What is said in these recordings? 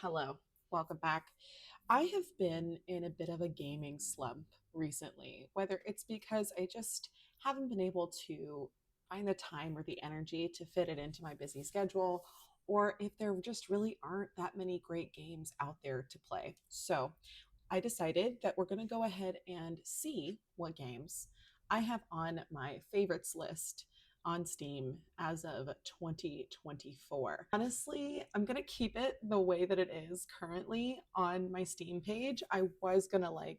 Hello, welcome back. I have been in a bit of a gaming slump recently, whether it's because I just haven't been able to find the time or the energy to fit it into my busy schedule, or if there just really aren't that many great games out there to play. So I decided that we're going to go ahead and see what games I have on my favorites list on Steam as of 2024. Honestly, I'm going to keep it the way that it is currently on my Steam page. I was going to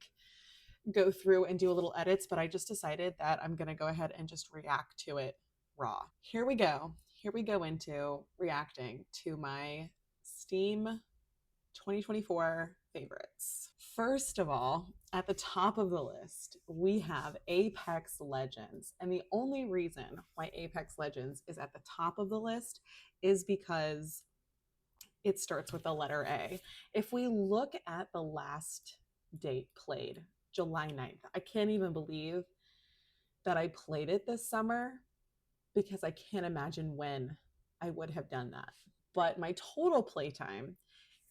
go through and do a little edits, but I just decided that I'm going to go ahead and just react to it raw. Here we go. Here we go into reacting to my Steam 2024 favorites. First of all, at the top of the list, we have Apex Legends. And the only reason why Apex Legends is at the top of the list is because it starts with the letter A. If we look at the last date played, July 9th, I can't even believe that I played it this summer because I can't imagine when I would have done that. But my total playtime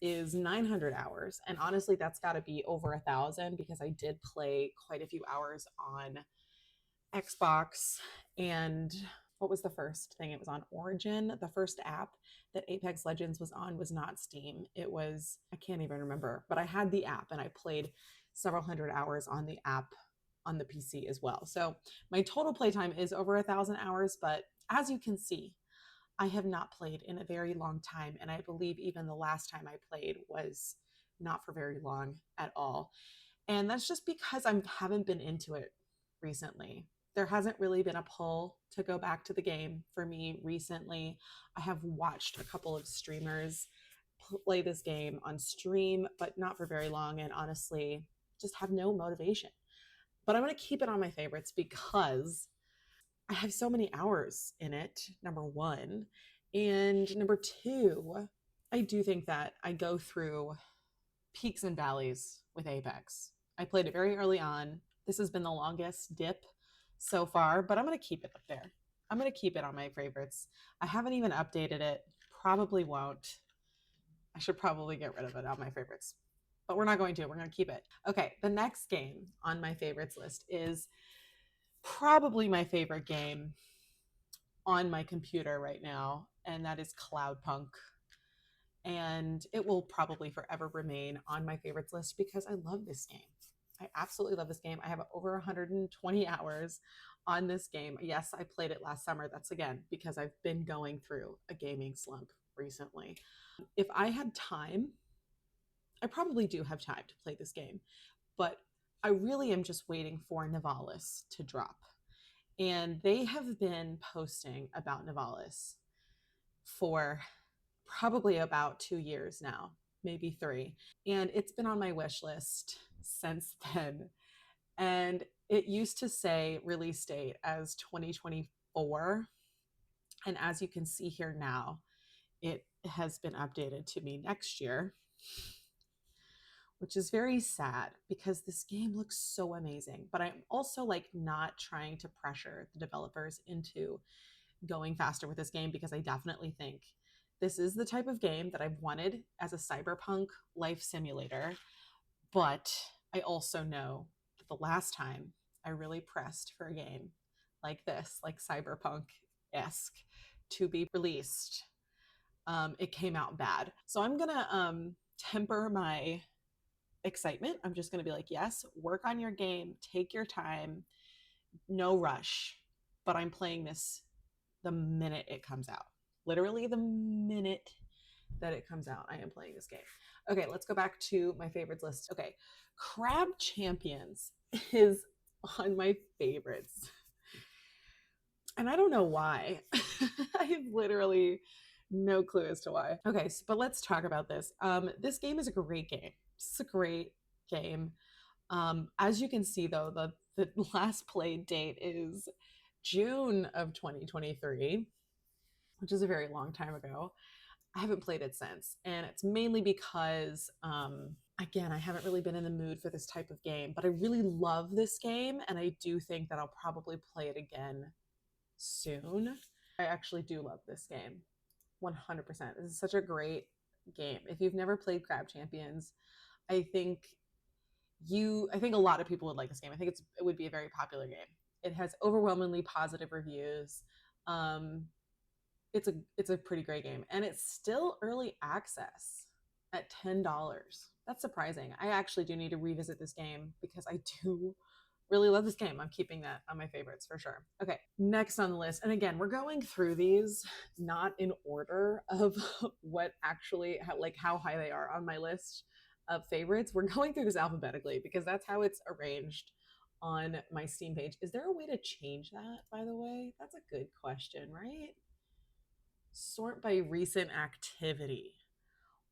is 900 hours. And honestly, that's got to be over 1,000 because I did play quite a few hours on Xbox. And what was the first thing? It was on Origin. The first app that Apex Legends was on was not Steam. It was, I can't even remember, but I had the app and I played several hundred hours on the app on the PC as well. So my total playtime is over 1,000 hours, but as you can see, I have not played in a very long time. And I believe even the last time I played was not for very long at all. And that's just because I haven't been into it recently. There hasn't really been a pull to go back to the game for me recently. I have watched a couple of streamers play this game on stream, but not for very long. And honestly, just have no motivation. But I'm going to keep it on my favorites because I have so many hours in it, number one. And number two, I do think that I go through peaks and valleys with Apex. I played it very early on. This has been the longest dip so far, but I'm going to keep it up there. I'm going to keep it on my favorites. I haven't even updated it. Probably won't. I should probably get rid of it on my favorites, but we're not going to. We're going to keep it. Okay, the next game on my favorites list is probably my favorite game on my computer right now, and that is Cloudpunk. And it will probably forever remain on my favorites list because I love this game. I absolutely love this game. I have over 120 hours on this game. Yes, I played it last summer. That's again because I've been going through a gaming slump recently. If I had time, I probably do have time to play this game, but I really am just waiting for Nivalis to drop. And they have been posting about Nivalis for probably about 2 years now, maybe 3. And it's been on my wish list since then. And it used to say release date as 2024. And as you can see here now, it has been updated to me next year, which is very sad because this game looks so amazing. But I'm also not trying to pressure the developers into going faster with this game because I definitely think this is the type of game that I've wanted as a cyberpunk life simulator. But I also know that the last time I really pressed for a game like this, like cyberpunk-esque, to be released, it came out bad. So I'm gonna temper my excitement. I'm just gonna be like, yes, work on your game, take your time, no rush. But I'm playing this the minute it comes out. Literally the minute that it comes out, I am playing this game. Okay, let's go back to my favorites list. Okay, Crab Champions is on my favorites. And I don't know why. I have literally no clue as to why. Okay, but let's talk about this. This game is a great game. It's a great game. As you can see, though, the last played date is June of 2023, which is a very long time ago. I haven't played it since. And it's mainly because, again, I haven't really been in the mood for this type of game, but I really love this game. And I do think that I'll probably play it again soon. I actually do love this game. 100%. This is such a great game. If you've never played Crab Champions, I think I think a lot of people would like this game. I think it would be a very popular game. It has overwhelmingly positive reviews. Um, it's a pretty great game, and it's still early access at $10. That's surprising. I actually do need to revisit this game because I do really love this game. I'm keeping that on my favorites for sure. Okay, next on the list, and again, we're going through these not in order of what actually how high they are on my list of favorites. We're going through this alphabetically because that's how it's arranged on my Steam page. Is there a way to change that, by the way? That's a good question, right? Sort by recent activity.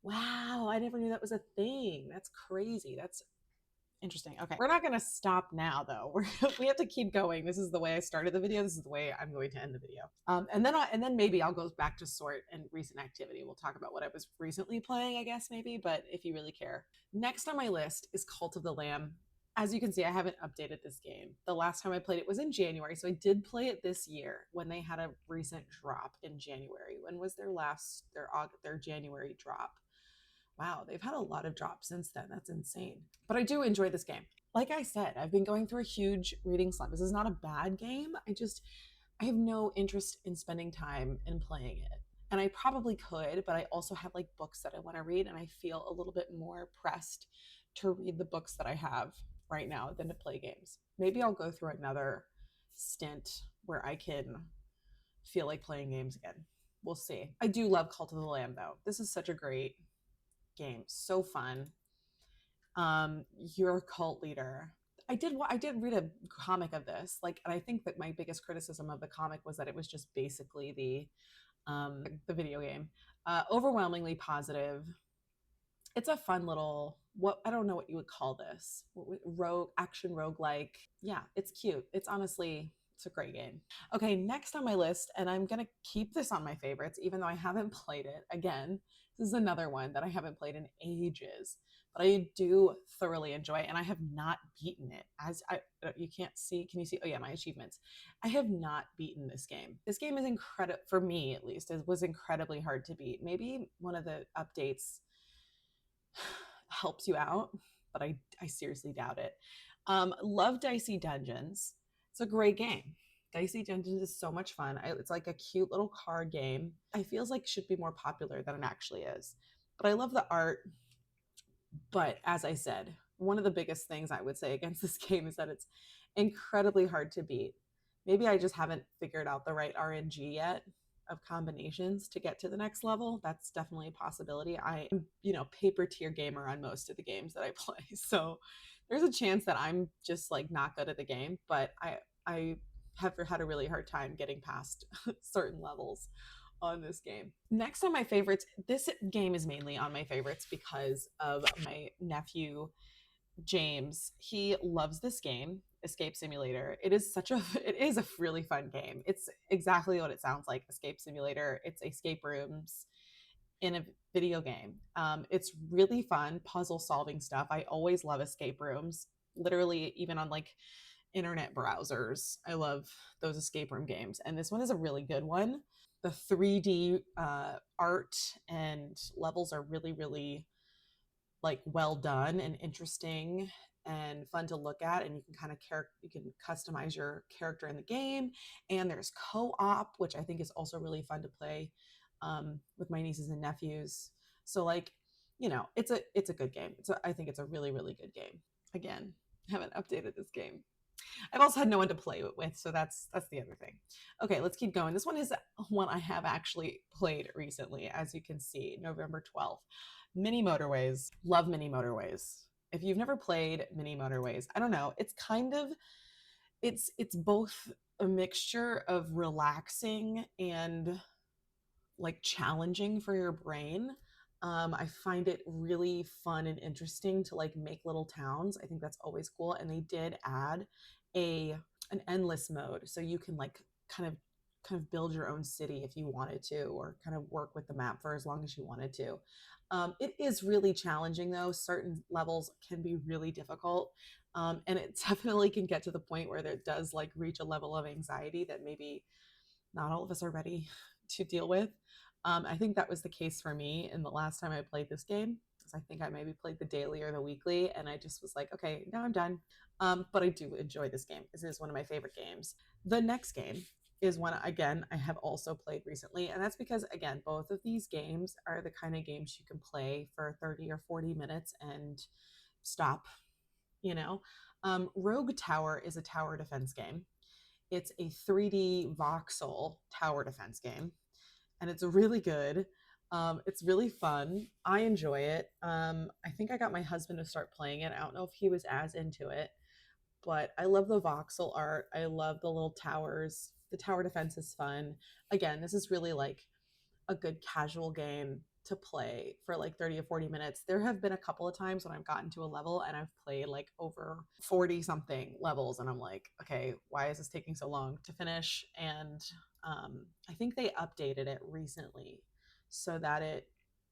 Wow, I never knew that was a thing. That's crazy. That's interesting. Okay, we're not going to stop now, though. We have to keep going. This is the way I started the video. This is the way I'm going to end the video. And then maybe I'll go back to sort and recent activity. We'll talk about what I was recently playing, I guess, maybe, but if you really care. Next on my list is Cult of the Lamb. As you can see, I haven't updated this game. The last time I played it was in January, so I did play it this year when they had a recent drop in January. When was their January drop? Wow, they've had a lot of drops since then. That's insane. But I do enjoy this game. Like I said, I've been going through a huge reading slump. This is not a bad game. I have no interest in spending time in playing it. And I probably could, but I also have like books that I want to read, and I feel a little bit more pressed to read the books that I have right now than to play games. Maybe I'll go through another stint where I can feel like playing games again. We'll see. I do love Cult of the Lamb though. This is such a great game. So fun. You're a cult leader. I did read a comic of this, like, and I think that my biggest criticism of the comic was that it was just basically the video game. Overwhelmingly positive. It's a fun little, I don't know what you would call this, action roguelike. Yeah, it's cute. It's a great game. Okay, next on my list, and I'm gonna keep this on my favorites, even though I haven't played it. Again, this is another one that I haven't played in ages, but I do thoroughly enjoy it, and I have not beaten it. You can't see, can you see? Oh yeah, my achievements. I have not beaten this game. This game is incredible, for me at least. It was incredibly hard to beat. Maybe one of the updates helps you out, but I seriously doubt it. Love Dicey Dungeons. It's a great game. Dicey Dungeons is so much fun. It's like a cute little card game. I feels like it should be more popular than it actually is. But I love the art. But as I said, one of the biggest things I would say against this game is that it's incredibly hard to beat. Maybe I just haven't figured out the right RNG yet of combinations to get to the next level. That's definitely a possibility. I am, paper tier gamer on most of the games that I play. So there's a chance that I'm just like not good at the game, but I have had a really hard time getting past certain levels on this game. Next on my favorites, this game is mainly on my favorites because of my nephew James. He loves this game, Escape Simulator. It is a really fun game. It's exactly what it sounds like, Escape Simulator. It's escape rooms in a video game. It's really fun puzzle solving stuff. I always love escape rooms, literally even on like internet browsers. I love those escape room games, and this one is a really good one. The 3D art and levels are really, really like well done and interesting and fun to look at, and you can customize your character in the game. And there's co-op, which I think is also really fun to play with my nieces and nephews. So it's a good game. I think it's a really, really good game. Again, I haven't updated this game. I've also had no one to play it with, so that's the other thing. Okay, let's keep going. This one is one I have actually played recently, as you can see, November 12th. Mini Motorways. Love Mini Motorways. If you've never played Mini Motorways, I don't know. It's both a mixture of relaxing and like challenging for your brain. I find it really fun and interesting to like make little towns. I think that's always cool. And they did add an endless mode, so you can like kind of build your own city if you wanted to, or kind of work with the map for as long as you wanted to. It is really challenging though. Certain levels can be really difficult. And it definitely can get to the point where it does like reach a level of anxiety that maybe not all of us are ready to deal with. I think that was the case for me in the last time I played this game, because I think I maybe played the daily or the weekly, and I just was like, okay, now I'm done. But I do enjoy this game. This is one of my favorite games. The next game is one, again, I have also played recently, and that's because, again, both of these games are the kind of games you can play for 30 or 40 minutes and stop, you know. Rogue Tower is a tower defense game. It's a 3D voxel tower defense game, and it's really good. It's really fun. I enjoy it. I think I got my husband to start playing it. I don't know if he was as into it, but I love the voxel art. I love the little towers. The tower defense is fun. Again, this is really like a good casual game to play for like 30 or 40 minutes. There have been a couple of times when I've gotten to a level and I've played like over 40 something levels, and I'm like, okay, why is this taking so long to finish? And I think they updated it recently so that it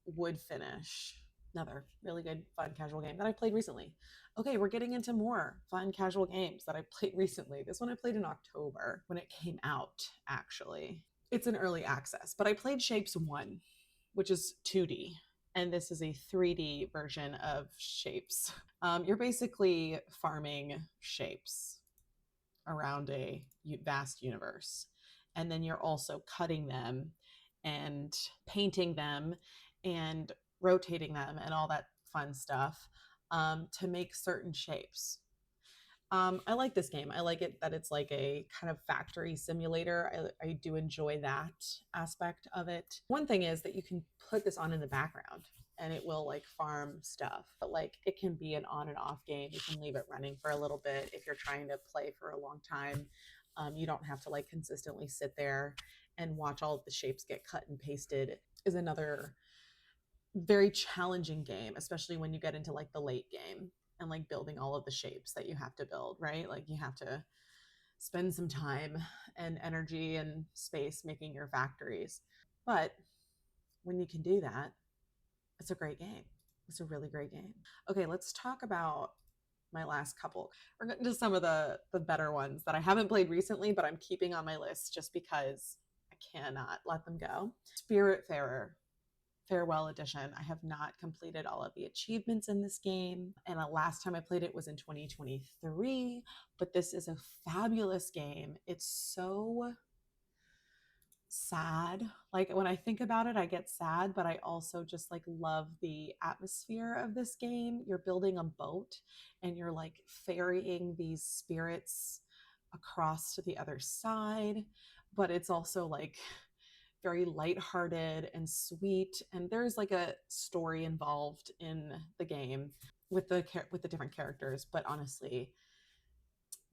would finish. Another really good, fun, casual game that I played recently. Okay, we're getting into more fun, casual games that I played recently. This one I played in October when it came out, actually. It's an early access, but I played Shapes 1, which is 2D, and this is a 3D version of Shapes. You're basically farming shapes around a vast universe, and then you're also cutting them and painting them and rotating them and all that fun stuff to make certain shapes. I like this game. I like it that it's like a kind of factory simulator. I do enjoy that aspect of it. One thing is that you can put this on in the background and it will like farm stuff, but like it can be an on and off game. You can leave it running for a little bit if you're trying to play for a long time. You don't have to like consistently sit there and watch all of the shapes get cut and pasted. Is another very challenging game, especially when you get into like the late game and like building all of the shapes that you have to build, right? Like you have to spend some time and energy and space making your factories. But when you can do that, it's a great game. It's a really great game. Okay, let's talk about my last couple. We're getting to some of the better ones that I haven't played recently, but I'm keeping on my list just because I cannot let them go. Spiritfarer Farewell Edition. I have not completed all of the achievements in this game, and the last time I played it was in 2023, but this is a fabulous game. It's so sad. Like when I think about it, I get sad, but I also just like love the atmosphere of this game. You're building a boat and you're like ferrying these spirits across to the other side, but it's also like very lighthearted and sweet, and there's like a story involved in the game with the different characters. But honestly,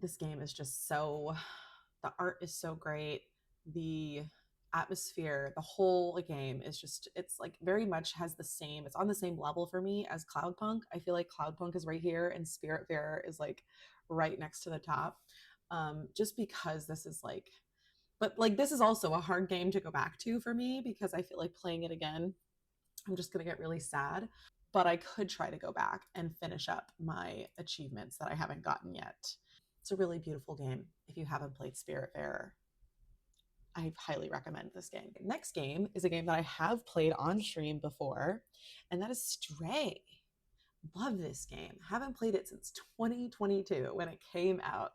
this game is just so, the art is so great, the atmosphere, the whole game is just, it's like very much has the same, it's on the same level for me as Cloudpunk. I feel like Cloudpunk is right here and Spiritfarer is like right next to the top, just because this is like, but like this is also a hard game to go back to for me because I feel like playing it again, I'm just going to get really sad. But I could try to go back and finish up my achievements that I haven't gotten yet. It's a really beautiful game. If you haven't played Spiritfarer, I highly recommend this game. Next game is a game that I have played on stream before, and that is Stray. Love this game. Haven't played it since 2022 when it came out.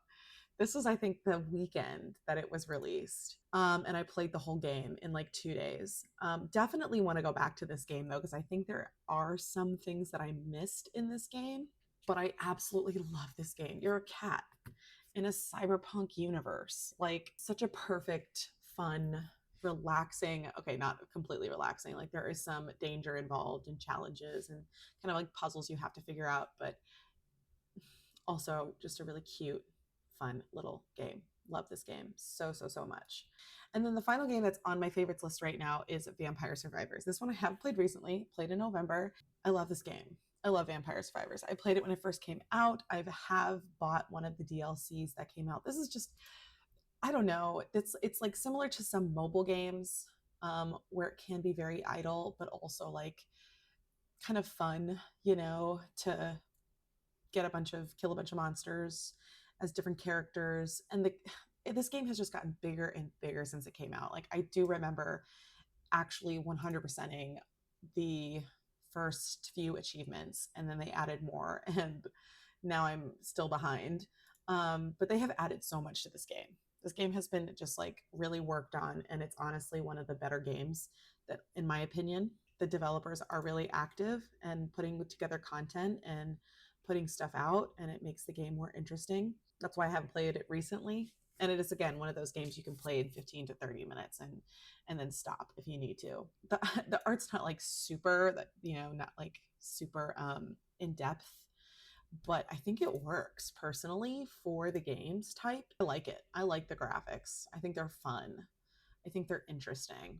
This was, I think, the weekend that it was released. And I played the whole game in like 2 days. Definitely want to go back to this game though, because I think there are some things that I missed in this game, but I absolutely love this game. You're a cat in a cyberpunk universe, like such a perfect, fun, relaxing, okay, not completely relaxing, like there is some danger involved and challenges and kind of like puzzles you have to figure out, but also just a really cute, fun little game. Love this game so much. And then the final game that's on my favorites list right now is Vampire Survivors. This one I have played recently, played in November. I love this game. I love Vampire Survivors. I played it when it first came out. I have bought one of the DLCs that came out. This is just, I don't know. It's like similar to some mobile games where it can be very idle, but also like kind of fun, you know, to kill a bunch of monsters as different characters. And this game has just gotten bigger and bigger since it came out. Like I do remember actually 100%ing the first few achievements, and then they added more, and now I'm still behind. But they have added so much to this game. This game has been just like really worked on, and it's honestly one of the better games that, in my opinion, the developers are really active and putting together content and putting stuff out, and it makes the game more interesting. That's why I haven't played it recently. And it is, again, one of those games you can play in 15 to 30 minutes and then stop if you need to. The art's not like super, not like super in depth, but I think it works personally for the games type. I like it. I like the graphics. I think they're fun. I think they're interesting.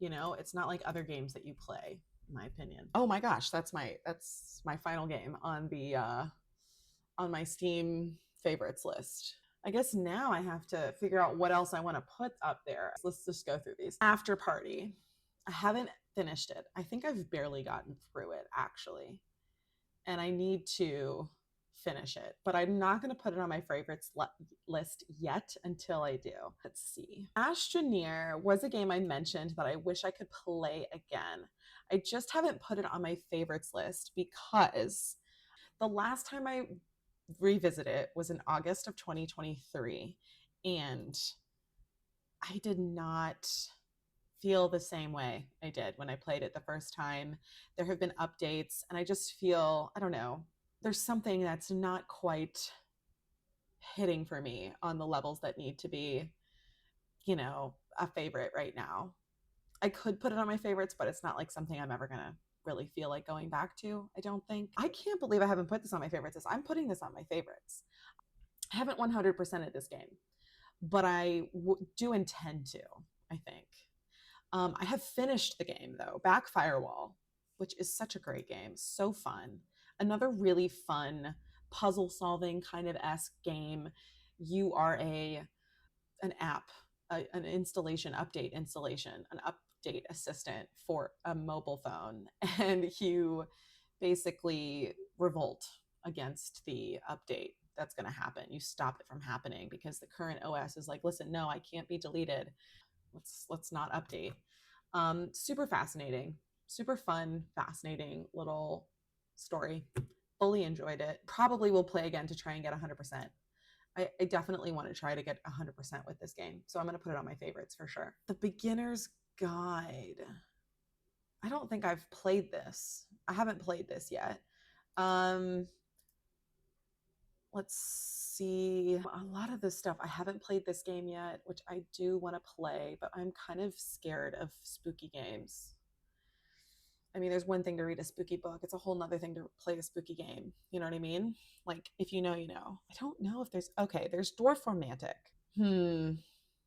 It's not like other games that you play, in my opinion. Oh my gosh, that's my final game on my Steam favorites list. I guess now I have to figure out what else I want to put up there. Let's just go through these. After Party. I haven't finished it. I think I've barely gotten through it, actually. And I need to finish it, but I'm not going to put it on my favorites list yet until I do. Let's see. Astroneer was a game I mentioned that I wish I could play again. I just haven't put it on my favorites list because the last time I revisited it was in August of 2023, and I did not feel the same way I did when I played it the first time. There have been updates, and I just feel, I don't know, there's something that's not quite hitting for me on the levels that need to be, a favorite right now. I could put it on my favorites, but it's not like something I'm ever gonna really feel like going back to, I don't think. I can't believe I haven't put this on my favorites. I'm putting this on my favorites. I haven't 100%ed this game, but I do intend to, I think. I have finished the game, though, Back Firewall, which is such a great game. So fun. Another really fun puzzle-solving kind of esque game. You are an app, an update installation, an update assistant for a mobile phone, and you basically revolt against the update that's going to happen. You stop it from happening because the current OS is like, listen, no, I can't be deleted. Let's not update. Super fascinating, super fun, fascinating little story. Fully enjoyed it. Probably will play again to try and get 100%. I definitely want to try to get 100% with this game. So I'm going to put it on my favorites for sure. The Beginner's Guide. I don't think I've played this. I haven't played this yet. Let's see. A lot of this stuff, I haven't played this game yet, which I do want to play, but I'm kind of scared of spooky games. I mean, there's one thing to read a spooky book. It's a whole nother thing to play a spooky game. You know what I mean? Like, if you know, you know. I don't know if there's Dorfromantik.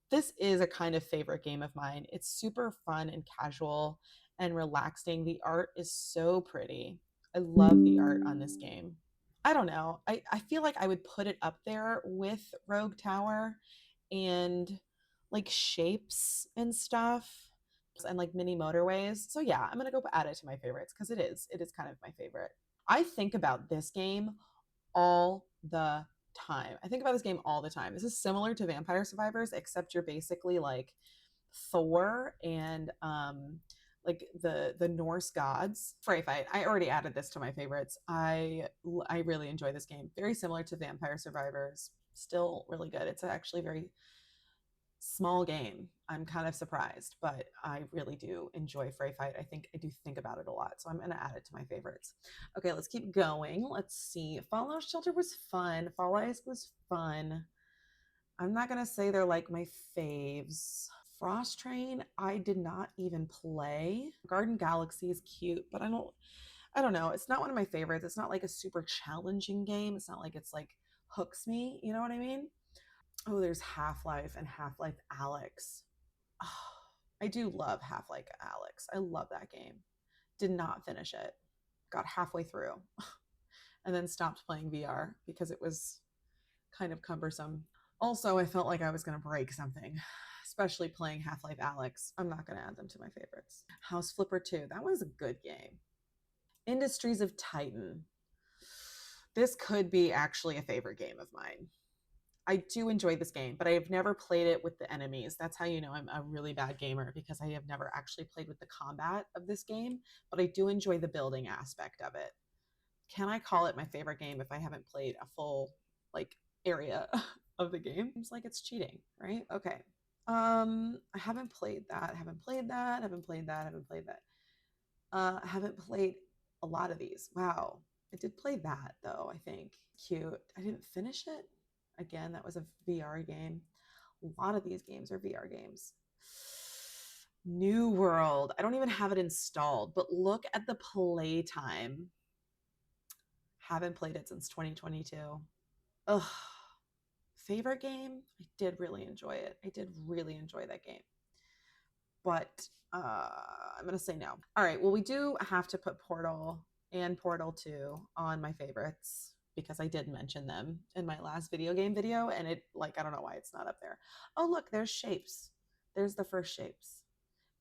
This is a kind of favorite game of mine. It's super fun and casual and relaxing. The art is so pretty. I love the art on this game. I don't know. I feel like I would put it up there with Rogue Tower and like shapes and stuff and like mini motorways. So yeah, I'm gonna go add it to my favorites because it is kind of my favorite. I think about this game all the time. I think about this game all the time. This is similar to Vampire Survivors, except you're basically like Thor and like the Norse gods. Fray Fight. I already added this to my favorites. I really enjoy this game. Very similar to Vampire Survivors. Still really good. It's actually very small game. I'm kind of surprised, but I really do enjoy Fray Fight. I do think about it a lot, so I'm going to add it to my favorites. Okay, let's keep going. Let's see. Fallout Shelter was fun. Fall Guys was fun. I'm not going to say they're like my faves. Frost Train, I did not even play. Garden Galaxy is cute, but I don't know. It's not one of my favorites. It's not like a super challenging game. It's not like it's like hooks me. You know what I mean? Oh, there's Half-Life and Half-Life Alyx. Oh, I do love Half-Life Alyx. I love that game. Did not finish it. Got halfway through and then stopped playing VR because it was kind of cumbersome. Also, I felt like I was going to break something, especially playing Half-Life Alyx. I'm not going to add them to my favorites. House Flipper 2. That was a good game. Industries of Titan. This could be actually a favorite game of mine. I do enjoy this game, but I have never played it with the enemies. That's how you know I'm a really bad gamer, because I have never actually played with the combat of this game, but I do enjoy the building aspect of it. Can I call it my favorite game if I haven't played a full like area of the game? Seems like it's cheating, right? Okay. I haven't played that. Haven't played that. Haven't played that. Haven't played that. I haven't played a lot of these. Wow. I did play that though, I think. Cute. I didn't finish it. Again, that was a VR game. A lot of these games are VR games. New World. I don't even have it installed, but look at the playtime. Haven't played it since 2022. Ugh. Favorite game? I did really enjoy it. I did really enjoy that game. But I'm going to say no. All right. Well, we do have to put Portal and Portal 2 on my favorites, because I did mention them in my last video game video, and it, like, I don't know why it's not up there. Oh, look, there's Shapes. There's the first Shapes.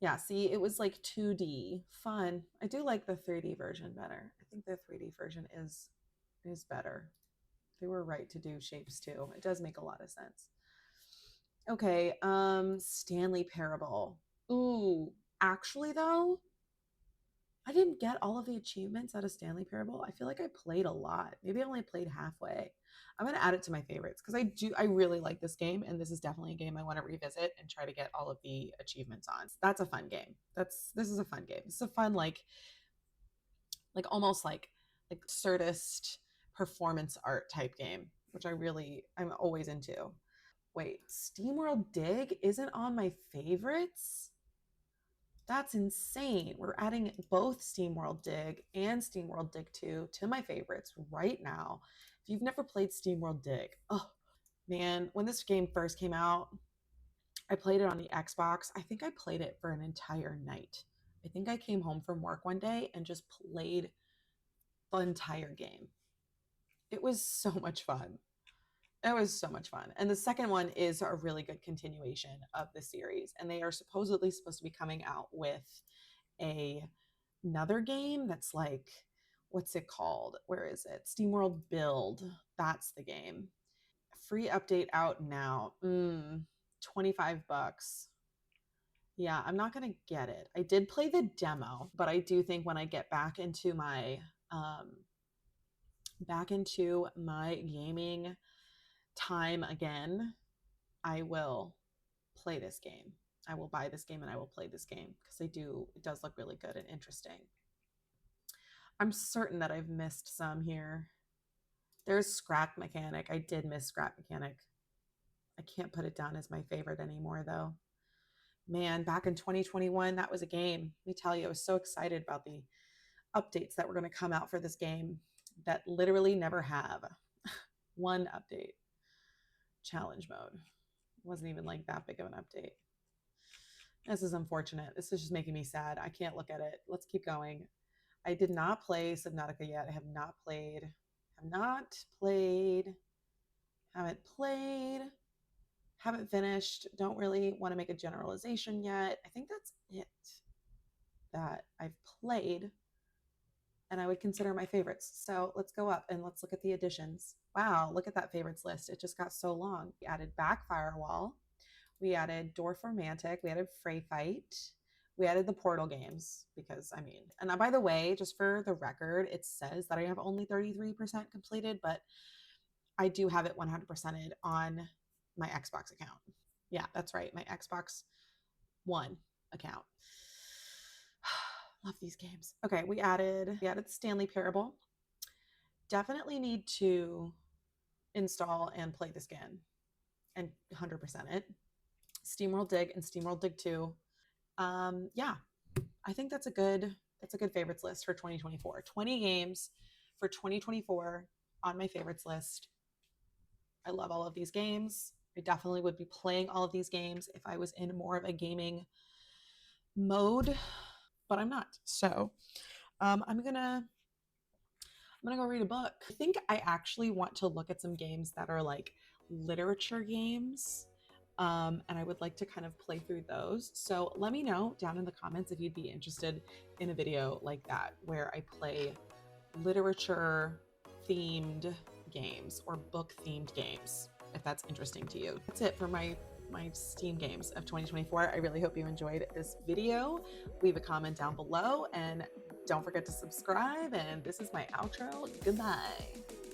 Yeah, see, it was like 2D. Fun. I do like the 3D version better. I think the 3D version is better. They were right to do Shapes too. It does make a lot of sense. Okay, Stanley Parable. Ooh, actually though, I didn't get all of the achievements out of Stanley Parable. I feel like I played a lot. Maybe I only played halfway. I'm gonna add it to my favorites, because I really like this game, and this is definitely a game I want to revisit and try to get all of the achievements on. That's a fun game. This is a fun game. It's a fun like almost like absurdist performance art type game, which I'm always into. Wait, Steamworld Dig isn't on my favorites? That's insane. We're adding both Steamworld Dig and Steamworld Dig 2 to my favorites right now. If you've never played Steamworld Dig, oh man, when this game first came out, I played it on the Xbox. I think I played it for an entire night. I think I came home from work one day and just played the entire game. It was so much fun. It was so much fun. And the second one is a really good continuation of the series. And they are supposedly supposed to be coming out with another game that's like, what's it called? Where is it? SteamWorld Build. That's the game. Free update out now. $25. Yeah, I'm not going to get it. I did play the demo, but I do think when I get back into my gaming time again, I will play this game. I will buy this game and I will play this game, because it does look really good and interesting. I'm certain that I've missed some here. There's Scrap Mechanic. I did miss Scrap Mechanic. I can't put it down as my favorite anymore though. Man, back in 2021, that was a game. Let me tell you, I was so excited about the updates that were going to come out for this game that literally never have. One update. Challenge mode. Wasn't even like that big of an update. This is unfortunate. This is just making me sad. I can't look at it. Let's keep going. I did not play Subnautica yet. I have not played. Haven't finished. Don't really want to make a generalization yet. I think that's it that I've played and I would consider my favorites. So let's go up and let's look at the additions. Wow, look at that favorites list. It just got so long. We added Back Firewall. We added Dorfromantik. We added Fray Fight. We added the Portal games because, and by the way, just for the record, it says that I have only 33% completed, but I do have it 100%ed on my Xbox account. Yeah, that's right. My Xbox One account. Love these games. Okay, we added Stanley Parable. Definitely need to install and play this again and 100% it. Steamworld Dig and Steamworld Dig 2. Yeah, I think that's a good favorites list for 2024. 20 games for 2024 on my favorites list. I love all of these games. I definitely would be playing all of these games if I was in more of a gaming mode, but I'm not. So I'm gonna go read a book. I think I actually want to look at some games that are like literature games. And I would like to kind of play through those. So let me know down in the comments if you'd be interested in a video like that, where I play literature themed games or book themed games. if that's interesting to you. That's it for my Steam games of 2024. I really hope you enjoyed this video. Leave a comment down below and don't forget to subscribe. And this is my outro. Goodbye.